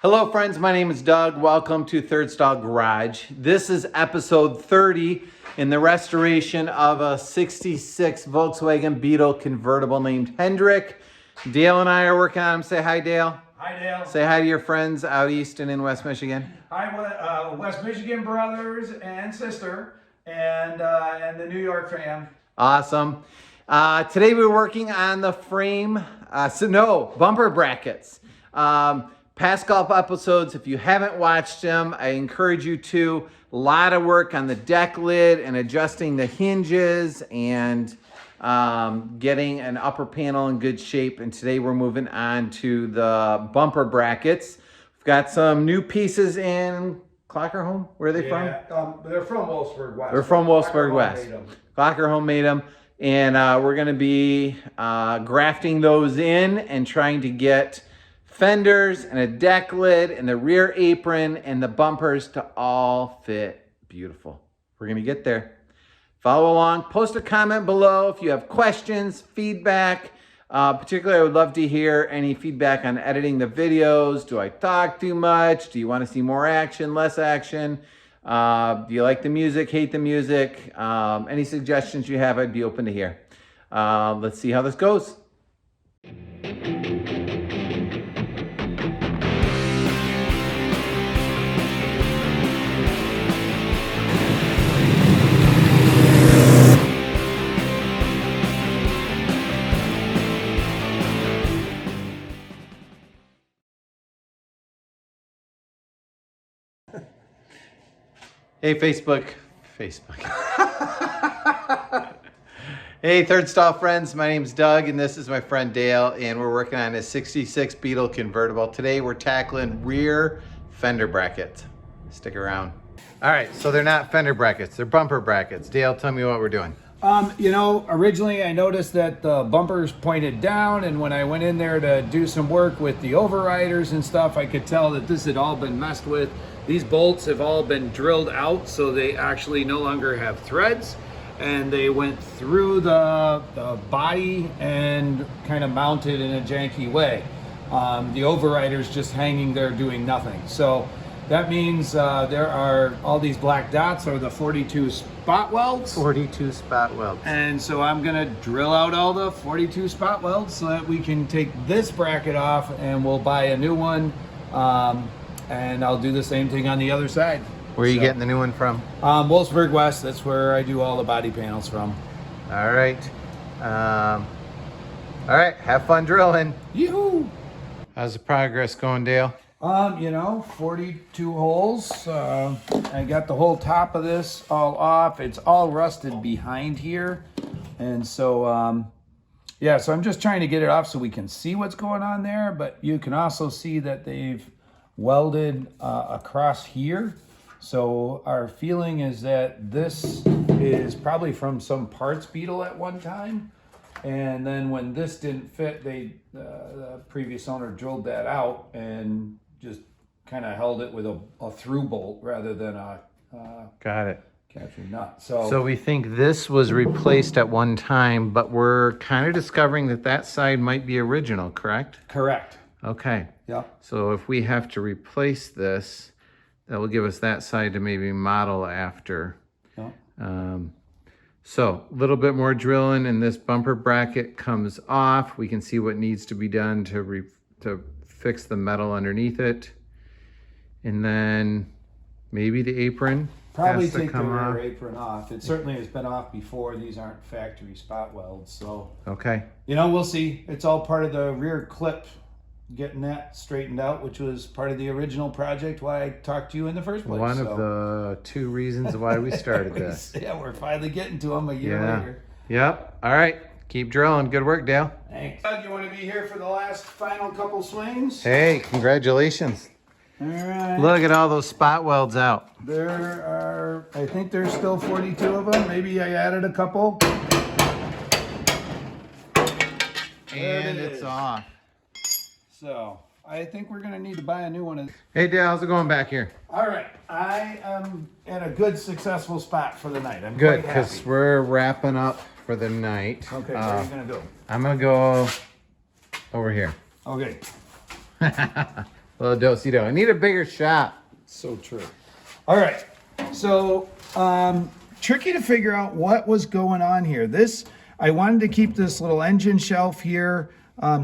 Hello friends, my name is Doug. Welcome to Third Stall Garage. This is episode 30 in the restoration of a 66 Volkswagen Beetle convertible named Hendrick. Dale and I are working on him. Say hi, Dale. Hi, Dale. Say hi to your friends out east and in West Michigan. Hi, West Michigan brothers and sister, and the New York fam. Awesome. Today we're working on the frame, bumper brackets. Past couple episodes, if you haven't watched them, I encourage you to. A lot of work on the deck lid and adjusting the hinges and getting an upper panel in good shape. And today we're moving on to the bumper brackets. We've got some new pieces in Clocker Home. Where are they from? They're from Wolfsburg West. They're from Wolfsburg West. Clocker Home made them. And we're going to be grafting those in and trying to get fenders and a deck lid and the rear apron and the bumpers to all fit beautiful. We're going to get there. Follow along. Post a comment below if you have questions, feedback. Particularly, I would love to hear any feedback on editing the videos. Do I talk too much? Do you want to see more action, less action? Do you like the music, hate the music? Any suggestions you have, I'd be open to hear. Let's see how this goes. Hey, Facebook. Hey, Third Stall friends. My name's Doug, and this is my friend Dale, and we're working on a 66 Beetle convertible. Today, we're tackling rear fender brackets. Stick around. All right, so they're not fender brackets. They're bumper brackets. Dale, tell me what we're doing. Originally I noticed that the bumpers pointed down, and when I went in there to do some work with the overriders and stuff, I could tell that this had all been messed with. These bolts have all been drilled out, so they actually no longer have threads, and they went through the body and kind of mounted in a janky way. The overrider's just hanging there doing nothing. So that means there are all these black dots are the 42 spot welds. 42 spot welds. And so I'm gonna drill out all the 42 spot welds so that we can take this bracket off, and we'll buy a new one. And I'll do the same thing on the other side. Where are you getting the new one from? Wolfsburg West. That's where I do all the body panels from. All right. All right, have fun drilling. Yoo-hoo! How's the progress going, Dale? 42 holes. I got the whole top of this all off. It's all rusted behind here. And so, so I'm just trying to get it off so we can see what's going on there. But you can also see that they've welded across here. So our feeling is that this is probably from some parts Beetle at one time. And then when this didn't fit, the previous owner drilled that out and just kind of held it with a through bolt rather than a Got it. capture nut. So we think this was replaced at one time, but we're kind of discovering that that side might be original, correct? correct. Okay. Yeah. So if we have to replace this, that will give us that side to maybe model after. Yeah. So a little bit more drilling and this bumper bracket comes off. We can see what needs to be done to fix the metal underneath it. And then maybe the apron Probably has to take the come rear off. apron off. It certainly has been off before. These aren't factory spot welds. So, Okay. we'll see. It's all part of the rear clip, getting that straightened out, which was part of the original project why I talked to you in the first place. One of the two reasons why we started this. Yeah, we're finally getting to them a year Yeah. later. Yep. All right. Keep drilling. Good work, Dale. Thanks. Doug, you want to be here for the last final couple swings? Hey, congratulations. All right. Look at all those spot welds out. There are, I think there's still 42 of them. Maybe I added a couple. And it it's is. off. So I think we're going to need to buy a new one. Hey, Dale, how's it going back here? All right. I am in a good, successful spot for the night. I'm Good, quite because happy. we're wrapping up for the night. Okay, where are you going to go? I'm going to go over here. Okay. little do-si-do. I need a bigger shop. So true. All right. So, tricky to figure out what was going on here. I wanted to keep this little engine shelf here.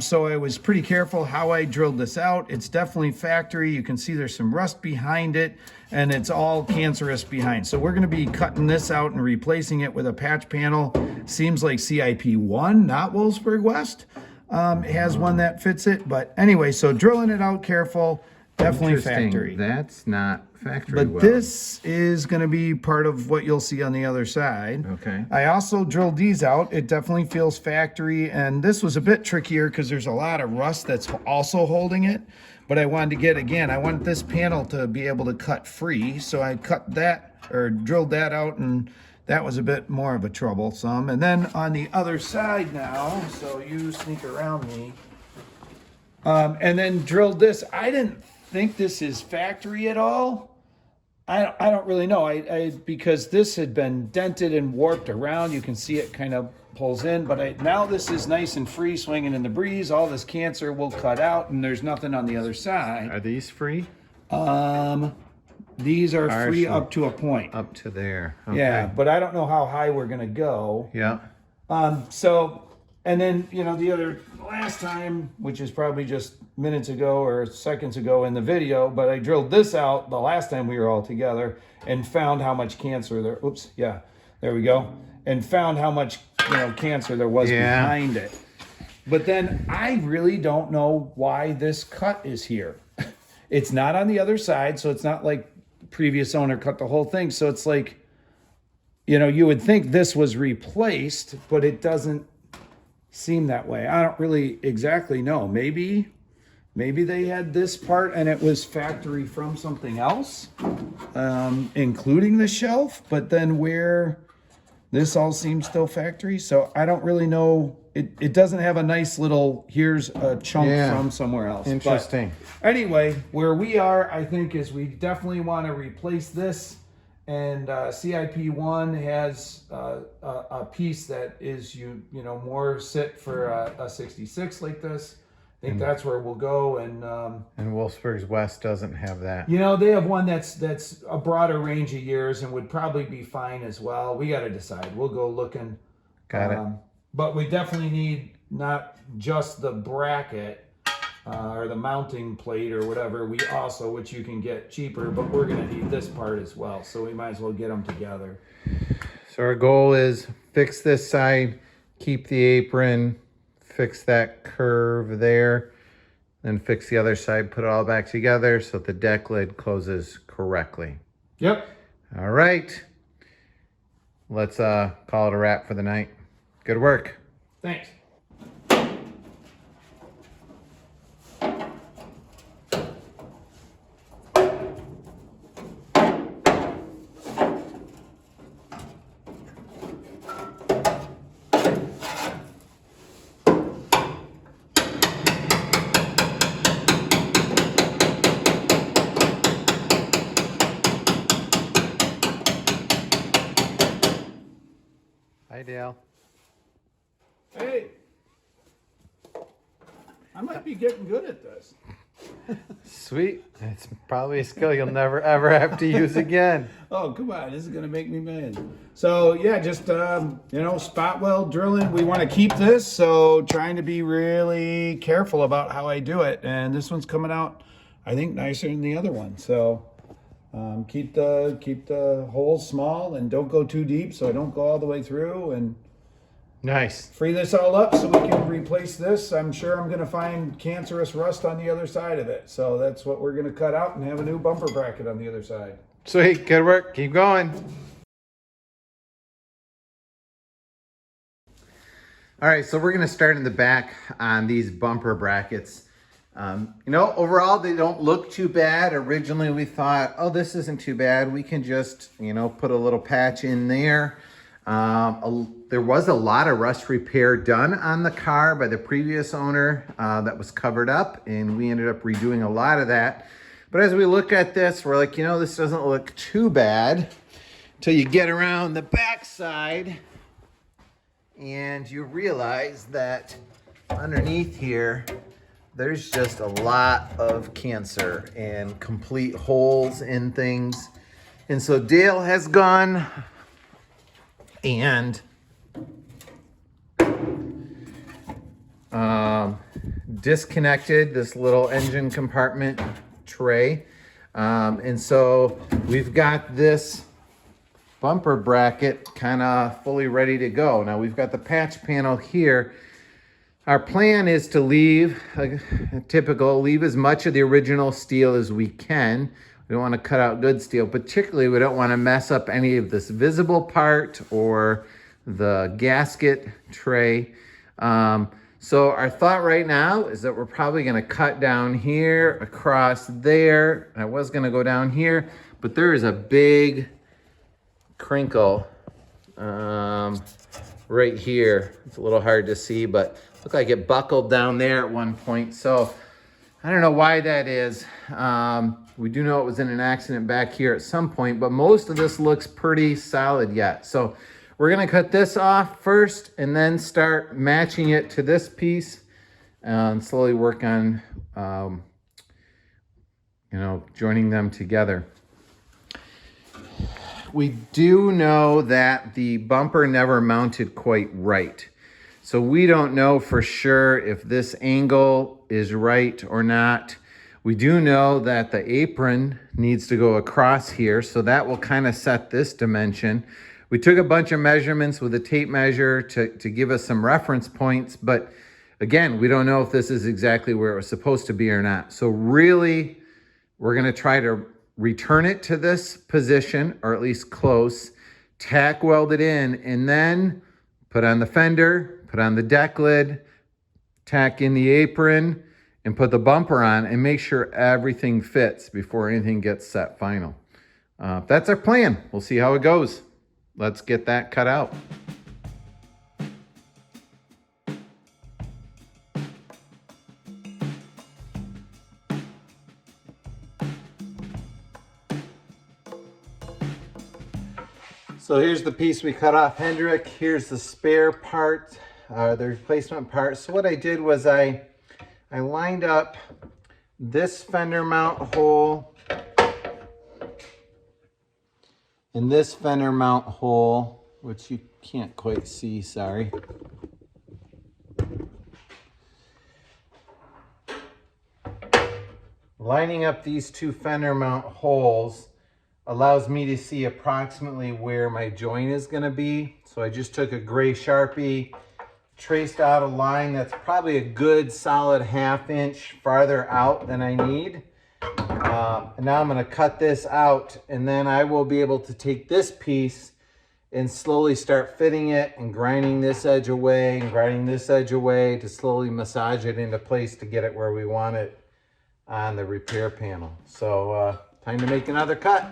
So I was pretty careful how I drilled this out. It's definitely factory. You can see there's some rust behind it, and it's all cancerous behind. So we're going to be cutting this out and replacing it with a patch panel. Seems like CIP1, not Wolfsburg West, has one that fits it. But anyway, so drilling it out careful, definitely factory. That's not factory But this is going to be part of what you'll see on the other side. Okay. I also drilled these out. It definitely feels factory, and this was a bit trickier because there's a lot of rust that's also holding it. But I wanted to get, again, I want this panel to be able to cut free, so I cut that, or drilled that out, and that was a bit more of a troublesome. And then on the other side now, so you sneak around me, and then drilled this. I didn't think this is factory at all. I don't really know. Because this had been dented and warped around. You can see it kind of pulls in, but now this is nice and free, swinging in the breeze. All this cancer will cut out, and there's nothing on the other side. Are these free? These are free up to a point. Up to there. Okay. Yeah, but I don't know how high we're gonna go. Yeah. So, and then, the last time, which is probably just minutes ago or seconds ago in the video, but I drilled this out the last time we were all together and found how much cancer there, there we go, and found how much, cancer there was behind it. But then I really don't know why this cut is here. It's not on the other side, so it's not like the previous owner cut the whole thing. So it's like, you would think this was replaced, but it doesn't seem that way. I don't really exactly know. Maybe they had this part and it was factory from something else, including the shelf, but then where this all seems still factory. So I don't really know. It doesn't have a nice little, here's a chunk from somewhere else. Interesting. But anyway, where we are, I think, is we definitely want to replace this. And CIP1 has a piece that is more sit for a 66 like this. I think that's where we'll go. And Wolfsburg's West doesn't have that. they have one that's a broader range of years and would probably be fine as well. We got to decide. We'll go looking. Got it. But we definitely need not just the bracket or the mounting plate or whatever. We also, which you can get cheaper, but we're going to need this part as well. So we might as well get them together. So our goal is fix this side, keep the apron, fix that curve there, then fix the other side, put it all back together so that the deck lid closes correctly. Yep. All right. Let's call it a wrap for the night. Good work. Thanks. Hi, Dale. Hey, I might be getting good at this. Sweet. It's probably a skill you'll never, ever have to use again. Oh, come on. This is going to make me mad. So, yeah, just, spot weld drilling. We want to keep this, so trying to be really careful about how I do it. And this one's coming out, I think, nicer than the other one. So, keep the holes small and don't go too deep so I don't go all the way through, and Nice. free this all up so we can replace this. I'm sure I'm going to find cancerous rust on the other side of it. So that's what we're going to cut out and have a new bumper bracket on the other side. Sweet. Good work. Keep going. All right, so we're going to start in the back on these bumper brackets. Overall, they don't look too bad. Originally, we thought, oh, this isn't too bad. We can just, put a little patch in there. There was a lot of rust repair done on the car by the previous owner that was covered up, and we ended up redoing a lot of that. But as we look at this, we're like, this doesn't look too bad until you get around the back side and you realize that underneath here, there's just a lot of cancer and complete holes in things. And so Dale has gone and disconnected this little engine compartment tray. And so we've got this bumper bracket kind of fully ready to go. Now we've got the patch panel here. Our plan is to leave, leave as much of the original steel as we can. We don't want to cut out good steel. Particularly, we don't want to mess up any of this visible part or the gasket tray. So our thought right now is that we're probably going to cut down here, across there. I was going to go down here, but there is a big crinkle right here. It's a little hard to see, but looked like it buckled down there at one point. So I don't know why that is. We do know it was in an accident back here at some point, but most of this looks pretty solid yet. So we're gonna cut this off first and then start matching it to this piece and slowly work on, joining them together. We do know that the bumper never mounted quite right. So we don't know for sure if this angle is right or not. We do know that the apron needs to go across here, so that will kind of set this dimension. We took a bunch of measurements with a tape measure to give us some reference points, but again, we don't know if this is exactly where it was supposed to be or not. So really, we're gonna try to return it to this position, or at least close, tack weld it in, and then put on the fender, put on the deck lid, tack in the apron, and put the bumper on and make sure everything fits before anything gets set final. That's our plan. We'll see how it goes. Let's get that cut out. So here's the piece we cut off Hendrick. Here's the spare part, the replacement part. So what I did was I lined up this fender mount hole and this fender mount hole, which you can't quite see, sorry. Lining up these two fender mount holes allows me to see approximately where my joint is going to be. So I just took a gray Sharpie, traced out a line that's probably a good solid 1/2 inch farther out than I need. And now I'm going to cut this out, and then I will be able to take this piece and slowly start fitting it and grinding this edge away and grinding this edge away to slowly massage it into place to get it where we want it on the repair panel. So time to make another cut.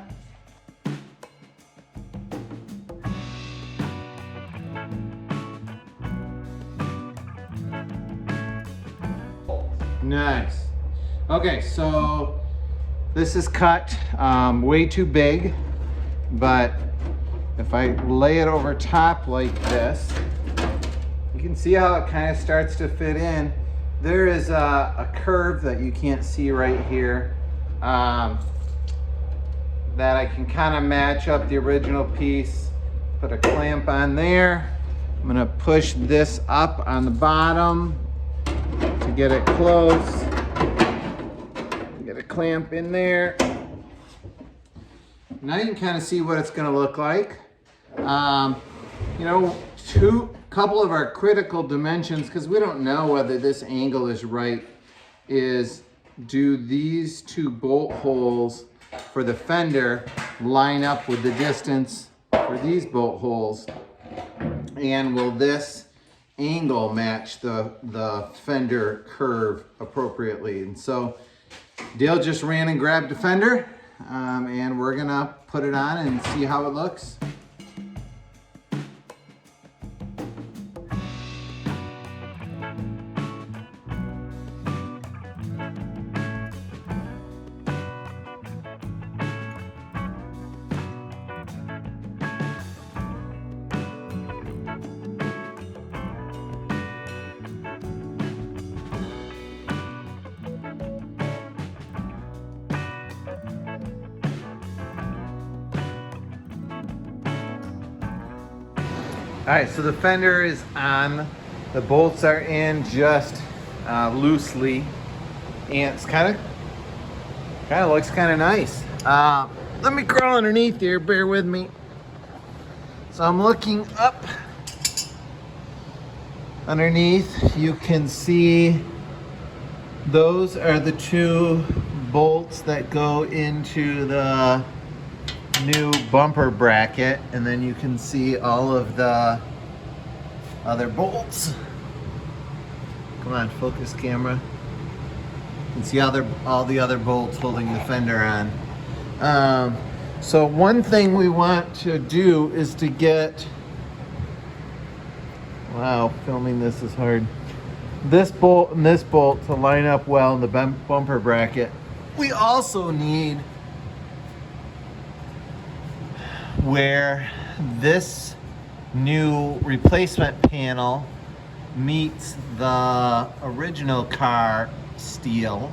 Nice. Okay, so this is cut way too big, but if I lay it over top like this, you can see how it kind of starts to fit in. There is a curve that you can't see right here that I can kind of match up the original piece, put a clamp on there. I'm gonna push this up on the bottom to get it close. Get a clamp in there. Now you can kind of see what it's going to look like. Couple of our critical dimensions, because we don't know whether this angle is right, is do these two bolt holes for the fender line up with the distance for these bolt holes, and will this angle match the fender curve appropriately? And so Dale just ran and grabbed a fender, and we're gonna put it on and see how it looks. All right, so the fender is on. The bolts are in just loosely, and it's kind of looks kind of nice. Let me crawl underneath here. Bear with me. So I'm looking up underneath. You can see those are the two bolts that go into the new bumper bracket, and then you can see all of the other bolts. Come on, focus camera. You can see all the other bolts holding the fender on. So one thing we want to do is to get, wow, filming this is hard. This bolt and this bolt to line up well in the bumper bracket. We also need where this new replacement panel meets the original car steel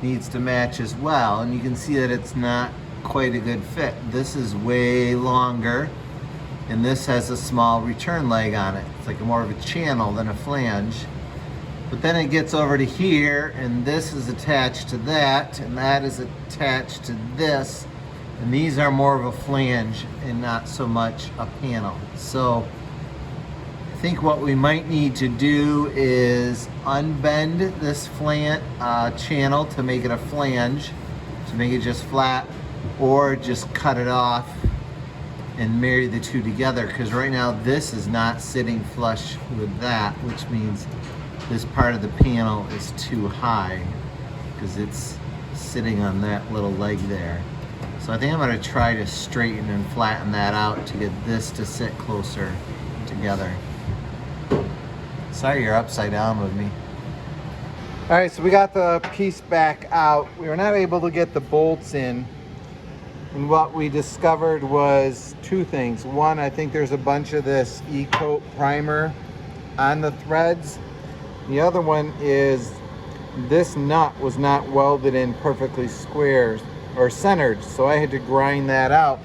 needs to match as well, and you can see that it's not quite a good fit. This is way longer, and this has a small return leg on it. It's like more of a channel than a flange. But then it gets over to here, and this is attached to that, and that is attached to this. And these are more of a flange and not so much a panel. So I think what we might need to do is unbend this channel to make it a flange, to make it just flat, or just cut it off and marry the two together, because right now this is not sitting flush with that, which means this part of the panel is too high because it's sitting on that little leg there. So I think I'm going to try to straighten and flatten that out to get this to sit closer together. Sorry you're upside down with me. All right, so we got the piece back out. We were not able to get the bolts in. And what we discovered was two things. One, I think there's a bunch of this E-coat primer on the threads. The other one is this nut was not welded in perfectly square or centered, so I had to grind that out.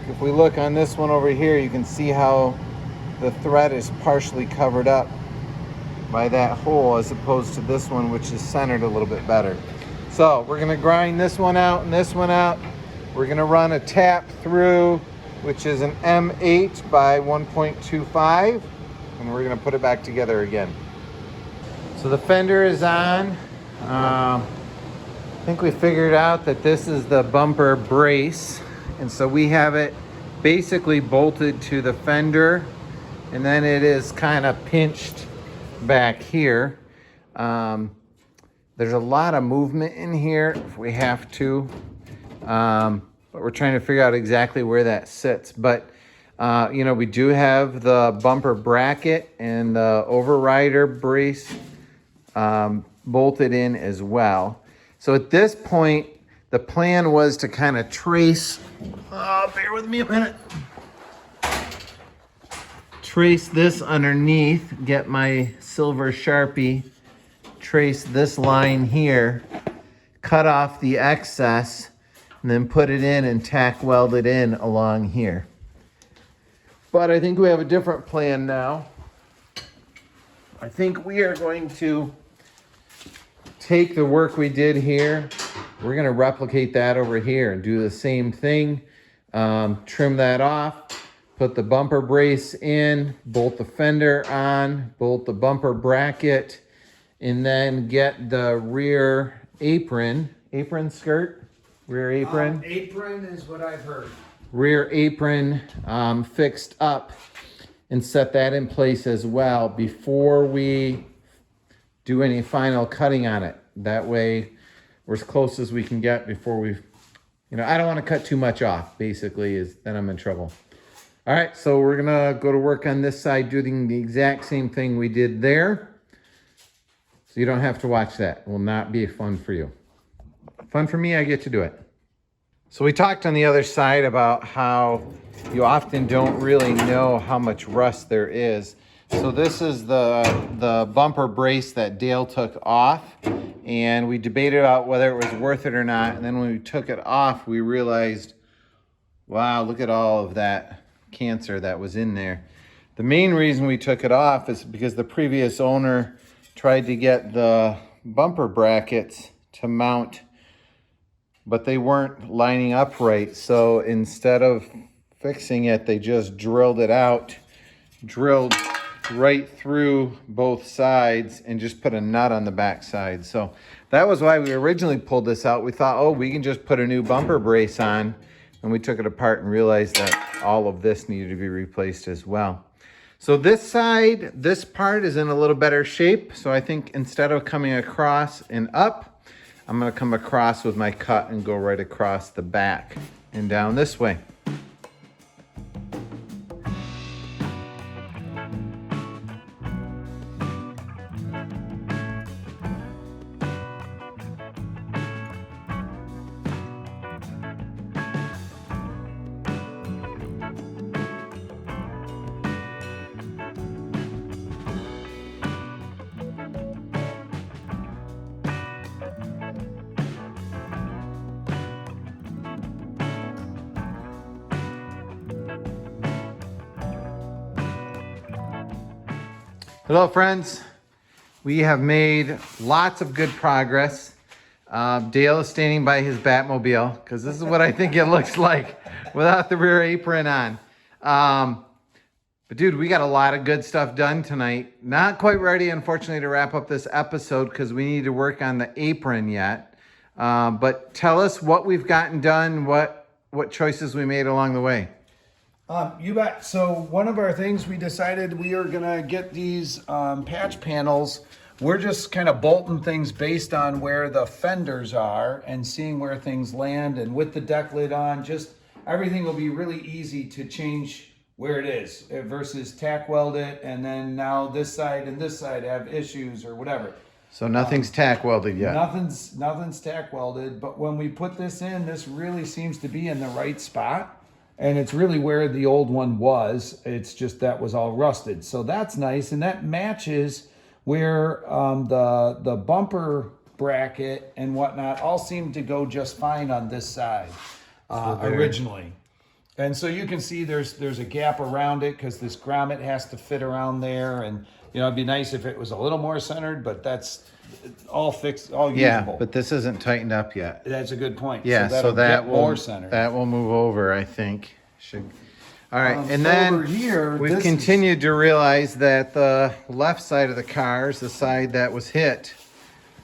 If we look on this one over here, you can see how the thread is partially covered up by that hole, as opposed to this one, which is centered a little bit better. So we're gonna grind this one out and this one out. We're gonna run a tap through, which is an M8 by 1.25, and we're gonna put it back together again. So the fender is on. I think we figured out that this is the bumper brace, and so we have it basically bolted to the fender, and then it is kind of pinched back here. There's a lot of movement in here if we have to, but we're trying to figure out exactly where that sits. But you know, we do have the bumper bracket and the overrider brace bolted in as well. So at this point, the plan was to kind of trace, bear with me a minute, trace this underneath, get my silver Sharpie, trace this line here, cut off the excess, and then put it in and tack weld it in along here. But I think we have a different plan now. I think we are going to take the work we did here, we're gonna replicate that over here and do the same thing. Trim that off, put the bumper brace in, bolt the fender on, bolt the bumper bracket, and then get the rear apron skirt, rear apron. Apron is what I've heard. Rear apron fixed up, and set that in place as well before we do any final cutting on it. That way we're as close as we can get before we, you know, I don't want to cut too much off, basically, then I'm in trouble. All right, so we're gonna go to work on this side doing the exact same thing we did there. So you don't have to watch that. It will not be fun for you. Fun for me, I get to do it. So we talked on the other side about how you often don't really know how much rust there is. So this is the bumper brace that Dale took off, and we debated about whether it was worth it or not. And then when we took it off, we realized, wow, look at all of that cancer that was in there. The main reason we took it off is because the previous owner tried to get the bumper brackets to mount, but they weren't lining up right. So instead of fixing it, they just drilled it out, drilled right through both sides, and just put a nut on the back side. So that was why we originally pulled this out. We thought, oh, we can just put a new bumper brace on. And we took it apart and realized that all of this needed to be replaced as well. So this side, this part is in a little better shape. So I think instead of coming across and up, I'm gonna come across with my cut and go right across the back and down this way. Hello friends, we have made lots of good progress. Dale is standing by his Batmobile because this is what I think it looks like without the rear apron on. But dude, we got a lot of good stuff done tonight. Not quite ready, unfortunately, to wrap up this episode because we need to work on the apron yet. But tell us what we've gotten done, what choices we made along the way. You bet. So one of our things we decided we are gonna get these patch panels. We're just kind of bolting things based on where the fenders are and seeing where things land. And with the deck lid on, just everything will be really easy to change where it is versus tack weld it. And then now this side and this side have issues or whatever. So nothing's tack welded yet. Nothing's tack welded. But when we put this in, this really seems to be in the right spot. And it's really where the old one was. It's just that was all rusted. So that's nice. And that matches where the bumper bracket and whatnot all seemed to go just fine on this side originally. And so you can see there's a gap around it because this grommet has to fit around there. And, you know, it'd be nice if it was a little more centered, but that's all fixed, all usable. Yeah, but this isn't tightened up yet. That's a good point. Yeah, so that will more center. That will move over, I think. All right, and so then over here, we've continued to realize that the left side of the car is the side that was hit.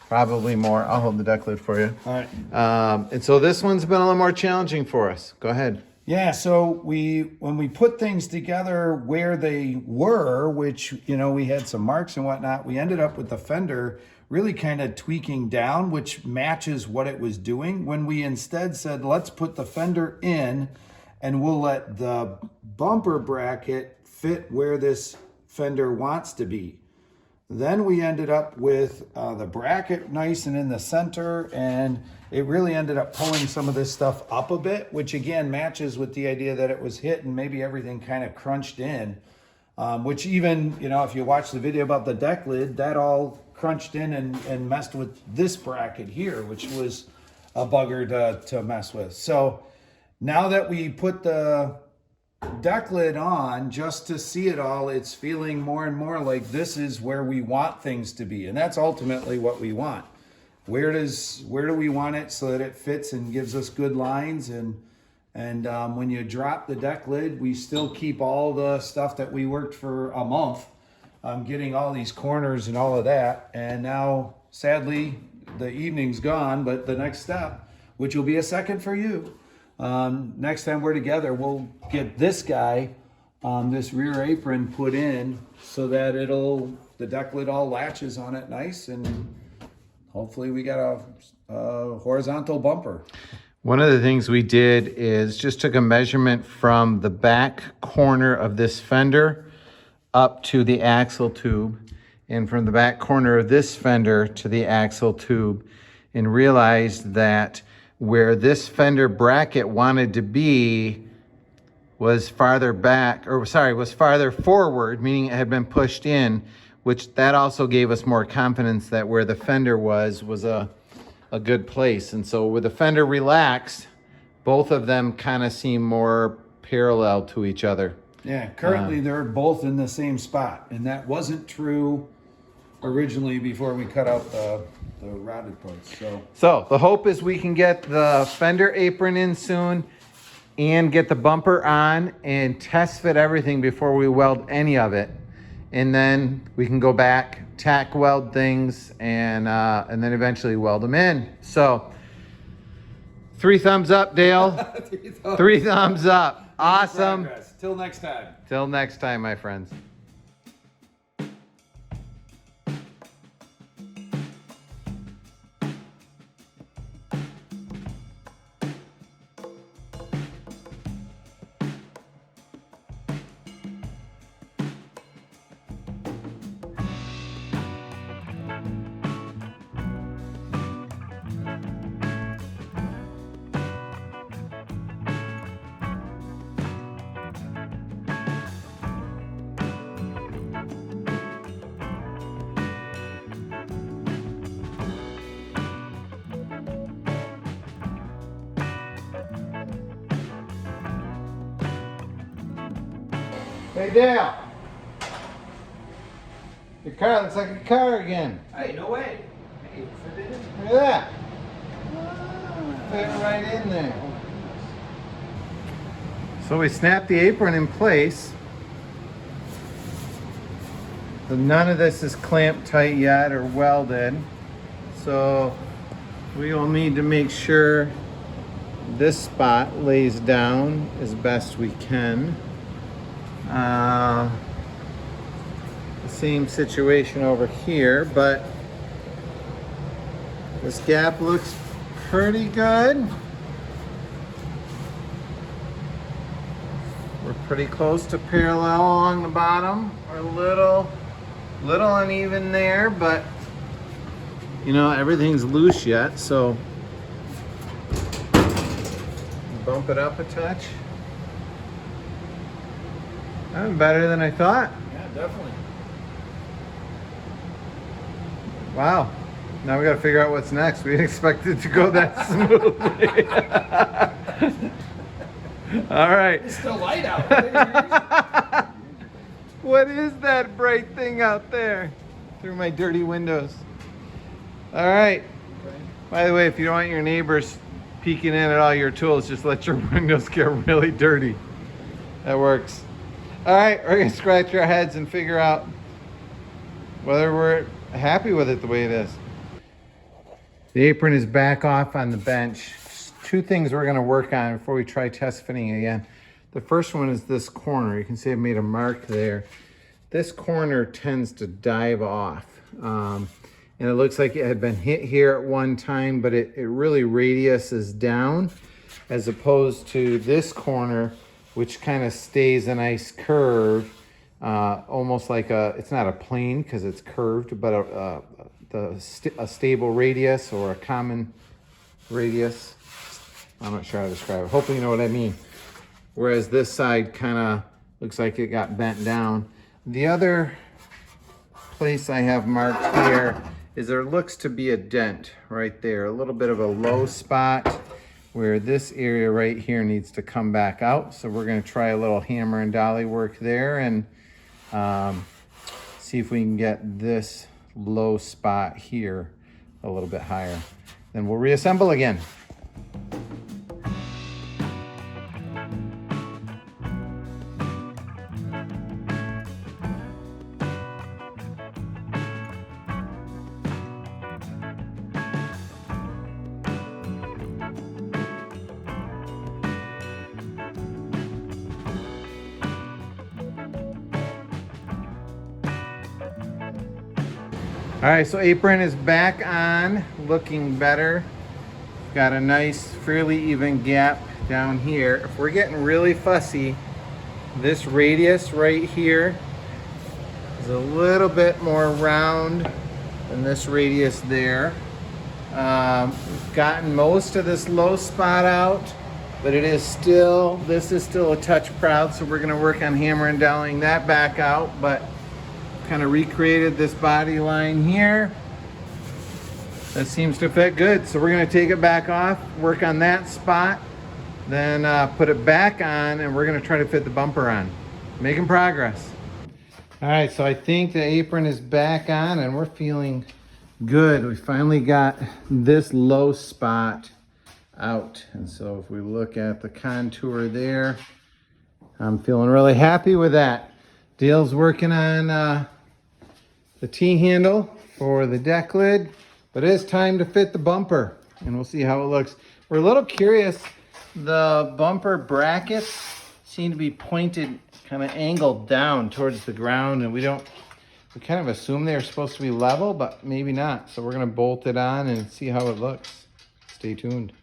Probably more. I'll hold the deck lid for you. All right. And so this one's been a little more challenging for us. Go ahead. Yeah, so when we put things together where they were, which, you know, we had some marks and whatnot, we ended up with the fender really kind of tweaking down, which matches what it was doing. When we instead said, let's put the fender in and we'll let the bumper bracket fit where this fender wants to be. Then we ended up with the bracket nice and in the center, and it really ended up pulling some of this stuff up a bit, which again matches with the idea that it was hit and maybe everything kind of crunched in, which even, you know, if you watch the video about the deck lid, that all crunched in and messed with this bracket here, which was a bugger to mess with. So now that we put the deck lid on just to see it all, it's feeling more and more like this is where we want things to be. And that's ultimately what we want. Where do we want it so that it fits and gives us good lines? And when you drop the deck lid, we still keep all the stuff that we worked for a month, getting all these corners and all of that. And now, sadly, the evening's gone, but the next step, which will be a second for you, next time we're together, we'll get this guy, this rear apron put in so that the deck lid all latches on it nice, and hopefully we got a horizontal bumper. One of the things we did is just took a measurement from the back corner of this fender up to the axle tube, and from the back corner of this fender to the axle tube, and realized that where this fender bracket wanted to be was farther back, or sorry, was farther forward, meaning it had been pushed in, which that also gave us more confidence that where the fender was a good place. And so with the fender relaxed, both of them kind of seem more parallel to each other. Yeah, currently they're both in the same spot, and that wasn't true originally before we cut out the rotted parts. So the hope is we can get the fender apron in soon and get the bumper on and test fit everything before we weld any of it. And then we can go back, tack weld things, and then eventually weld them in. So 3 thumbs up, Dale. 3 thumbs up. Awesome. Till next time. Till next time, my friends. Hey Dale, your car looks like a car again. Hey, no way. Hey, fit it in. Look at that. Fit right in there. So we snapped the apron in place. So none of this is clamped tight yet or welded. So we will need to make sure this spot lays down as best we can. The same situation over here, but this gap looks pretty good. We're pretty close to parallel along the bottom. We're a little uneven there, but you know, everything's loose yet, so bump it up a touch. I'm better than I thought. Yeah, definitely. Wow. Now we got to figure out what's next. We didn't expect it to go that smoothly. All right. It's still light out. What is that bright thing out there through my dirty windows? All right. Okay. By the way, if you don't want your neighbors peeking in at all your tools, just let your windows get really dirty. That works. All right, we're gonna scratch our heads and figure out whether we're happy with it the way it is. The apron is back off on the bench. Just 2 things we're gonna work on before we try test fitting again. The first one is this corner. You can see I've made a mark there. This corner tends to dive off. And it looks like it had been hit here at one time, but it really radiuses down, as opposed to this corner, which kind of stays a nice curve, almost like it's not a plane because it's curved, but a stable radius or a common radius. I'm not sure how to describe it. Hopefully you know what I mean. Whereas this side kind of looks like it got bent down. The other place I have marked here is there looks to be a dent right there, a little bit of a low spot where this area right here needs to come back out. So we're gonna try a little hammer and dolly work there and see if we can get this low spot here a little bit higher. Then we'll reassemble again. All right, so apron is back on, looking better. Got a nice, fairly even gap down here. If we're getting really fussy, this radius right here is a little bit more round than this radius there. We've gotten most of this low spot out, but this is still a touch proud, so we're gonna work on hammer and doweling that back out, but kind of recreated this body line here. That seems to fit good. So we're going to take it back off, work on that spot, then put it back on, and we're gonna try to fit the bumper on. Making progress. All right, so I think the apron is back on and we're feeling good. We finally got this low spot out. And so if we look at the contour there, I'm feeling really happy with that. Dale's working on the T-handle for the deck lid, but it is time to fit the bumper and we'll see how it looks. We're a little curious. The bumper brackets seem to be pointed, kind of angled down towards the ground, and we kind of assume they're supposed to be level, but maybe not. So we're gonna bolt it on and see how it looks. Stay tuned.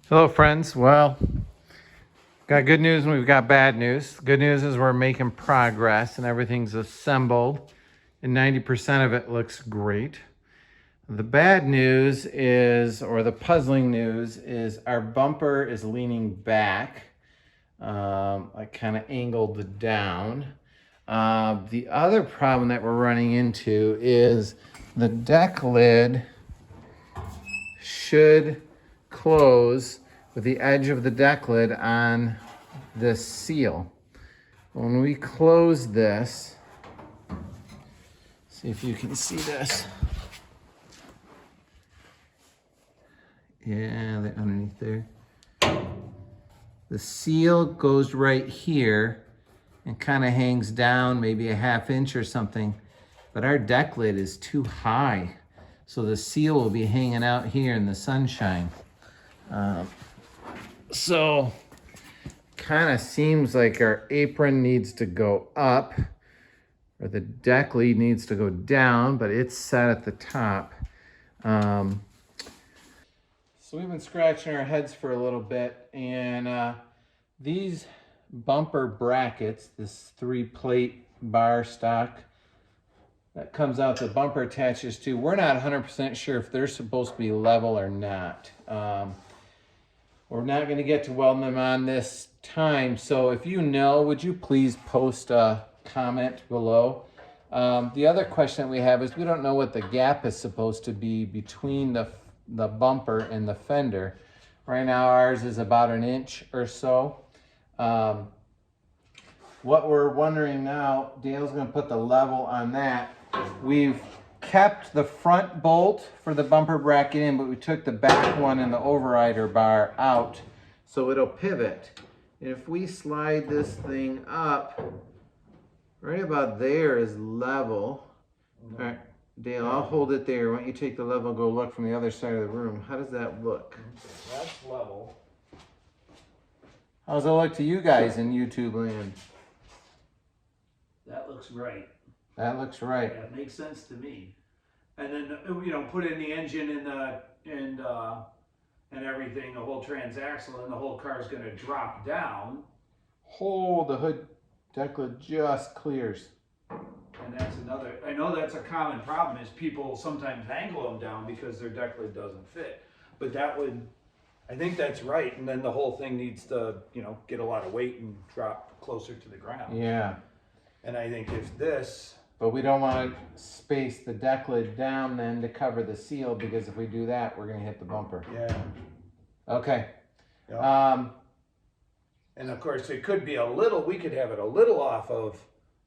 Hello friends, well, got good news and we've got bad news. Good news is we're making progress and everything's assembled and 90% of it looks great. The bad news is, or the puzzling news is, our bumper is leaning back. I kind of angled down. The other problem that we're running into is the deck lid should close with the edge of the deck lid on this seal. When we close this, see if you can see this. Yeah, they're underneath there. The seal goes right here and kind of hangs down maybe a ½ inch or something, but our deck lid is too high. So the seal will be hanging out here in the sunshine. So kind of seems like our apron needs to go up or the deck lid needs to go down, but it's set at the top. So we've been scratching our heads for a little bit, and these bumper brackets, this 3-plate bar stock that comes out the bumper attaches to, we're not 100% sure if they're supposed to be level or not. We're not going to get to welding them on this time, so if you know, would you please post a comment below. The other question that we have is we don't know what the gap is supposed to be between the bumper and the fender. Right now ours is about 1 inch or so. What we're wondering now, Dale's gonna put the level on that. We've kept the front bolt for the bumper bracket in, but we took the back one and the overrider bar out so it'll pivot. And if we slide this thing up, right about there is level. All right, Dale, I'll hold it there. Why don't you take the level and go look from the other side of the room. How does that look? That's level. How does it look to you guys in YouTube land? That looks right. That looks right. That makes sense to me. And then, you know, put in the engine and everything, the whole transaxle, and the whole car's going to drop down. Oh, the hood deck lid just clears. And that's another, I know that's a common problem, is people sometimes angle them down because their deck lid doesn't fit. But that would, I think that's right. And then the whole thing needs to, you know, get a lot of weight and drop closer to the ground. Yeah. And I think if this... But we don't want to space the deck lid down then to cover the seal, because if we do that, we're going to hit the bumper. Yeah. Okay. Yeah. And of course, it could be a little, we could have it a little off of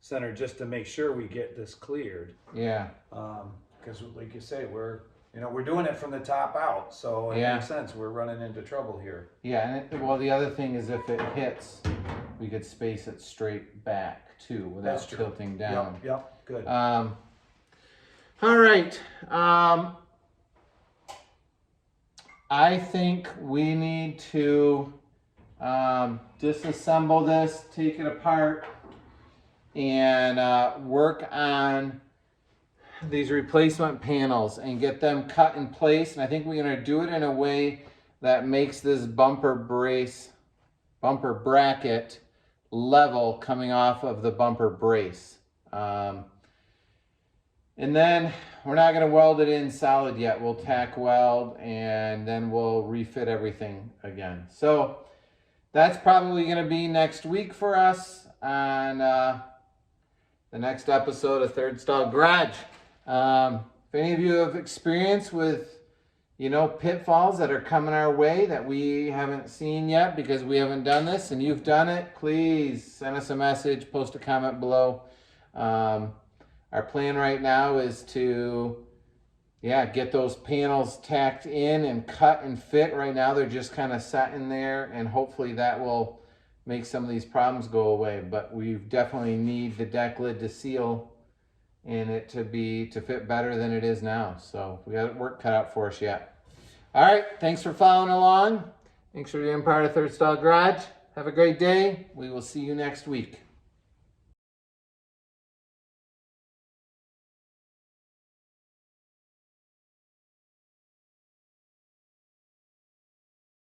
center just to make sure we get this cleared. Yeah. Because like you say, we're doing it from the top out, so it makes sense. We're running into trouble here. Yeah, and well, the other thing is if it hits, we could space it straight back too without tilting down. Yep, good. All right. I think we need to disassemble this, take it apart, and work on these replacement panels and get them cut in place. And I think we're going to do it in a way that makes this bumper bracket level coming off of the bumper brace. And then we're not going to weld it in solid yet. We'll tack weld and then we'll refit everything again. So that's probably going to be next week for us on the next episode of Third Stall Garage. If any of you have experience with you know, pitfalls that are coming our way that we haven't seen yet because we haven't done this and you've done it, please send us a message, post a comment below. Our plan right now is to, get those panels tacked in and cut and fit. Right now they're just kind of sitting there, and hopefully that will make some of these problems go away. But we definitely need the deck lid to seal and it to fit better than it is now. So we got work cut out for us yet. All right, thanks for following along. Thanks for being part of Third Stall Garage. Have a great day. We will see you next week.